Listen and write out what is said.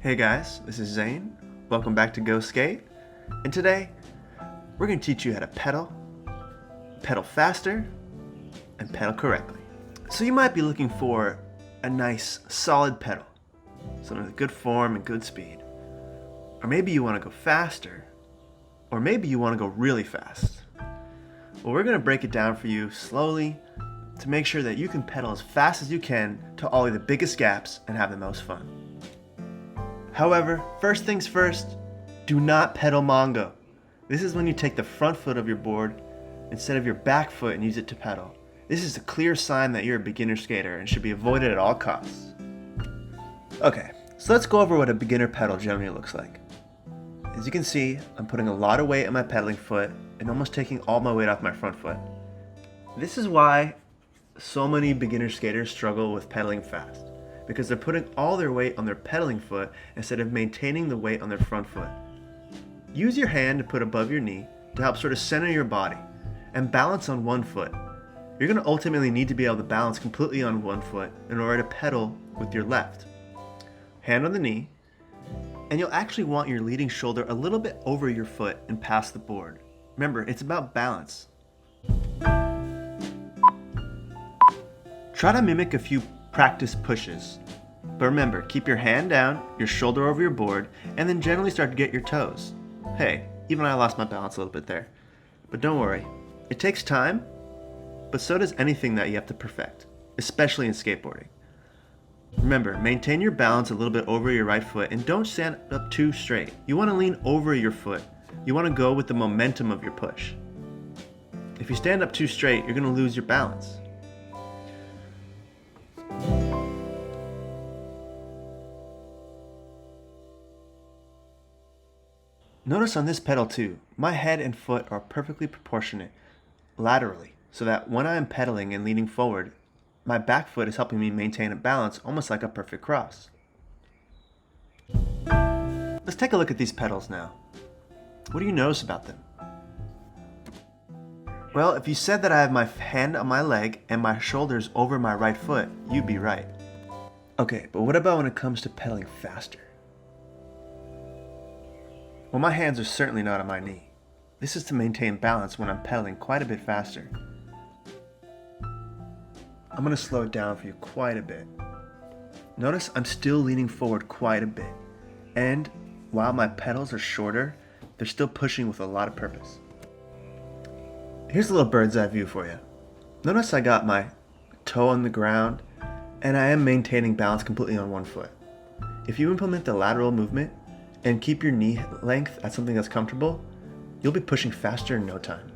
Hey guys, this is Zane. Welcome back to GOSKATE. And today, we're going to teach you how to pedal faster, and pedal correctly. So you might be looking for a nice, solid pedal, something with good form and good speed. Or maybe you want to go faster, or maybe you want to go really fast. Well, we're going to break it down for you slowly to make sure that you can pedal as fast as you can to ollie the biggest gaps and have the most fun. However, first things first, do not pedal Mongo. This is when you take the front foot of your board instead of your back foot and use it to pedal. This is a clear sign that you're a beginner skater and should be avoided at all costs. Okay, so let's go over what a beginner pedal generally looks like. As you can see, I'm putting a lot of weight on my pedaling foot and almost taking all my weight off my front foot. This is why so many beginner skaters struggle with pedaling fast, because they're putting all their weight on their pedaling foot instead of maintaining the weight on their front foot. Use your hand to put above your knee to help sort of center your body and balance on one foot. You're going to ultimately need to be able to balance completely on one foot in order to pedal with your left. Hand on the knee, and you'll actually want your leading shoulder a little bit over your foot and past the board. Remember, it's about balance. Try to mimic a few practice pushes. But remember, keep your hand down, your shoulder over your board, and then generally start to get your toes. Hey, even I lost my balance a little bit there. But don't worry, it takes time, but so does anything that you have to perfect, especially in skateboarding. Remember, maintain your balance a little bit over your right foot and don't stand up too straight. You want to lean over your foot. You want to go with the momentum of your push. If you stand up too straight, you're going to lose your balance. Notice on this pedal too, my head and foot are perfectly proportionate laterally, so that when I am pedaling and leaning forward, my back foot is helping me maintain a balance almost like a perfect cross. Let's take a look at these pedals now. What do you notice about them? Well, if you said that I have my hand on my leg and my shoulders over my right foot, you'd be right. Okay, but what about when it comes to pedaling faster? Well, my hands are certainly not on my knee. This is to maintain balance when I'm pedaling quite a bit faster. I'm going to slow it down for you quite a bit. Notice I'm still leaning forward quite a bit. And while my pedals are shorter, they're still pushing with a lot of purpose. Here's a little bird's eye view for you. Notice I got my toe on the ground and I am maintaining balance completely on one foot. If you implement the lateral movement and keep your knee length at something that's comfortable, you'll be pushing faster in no time.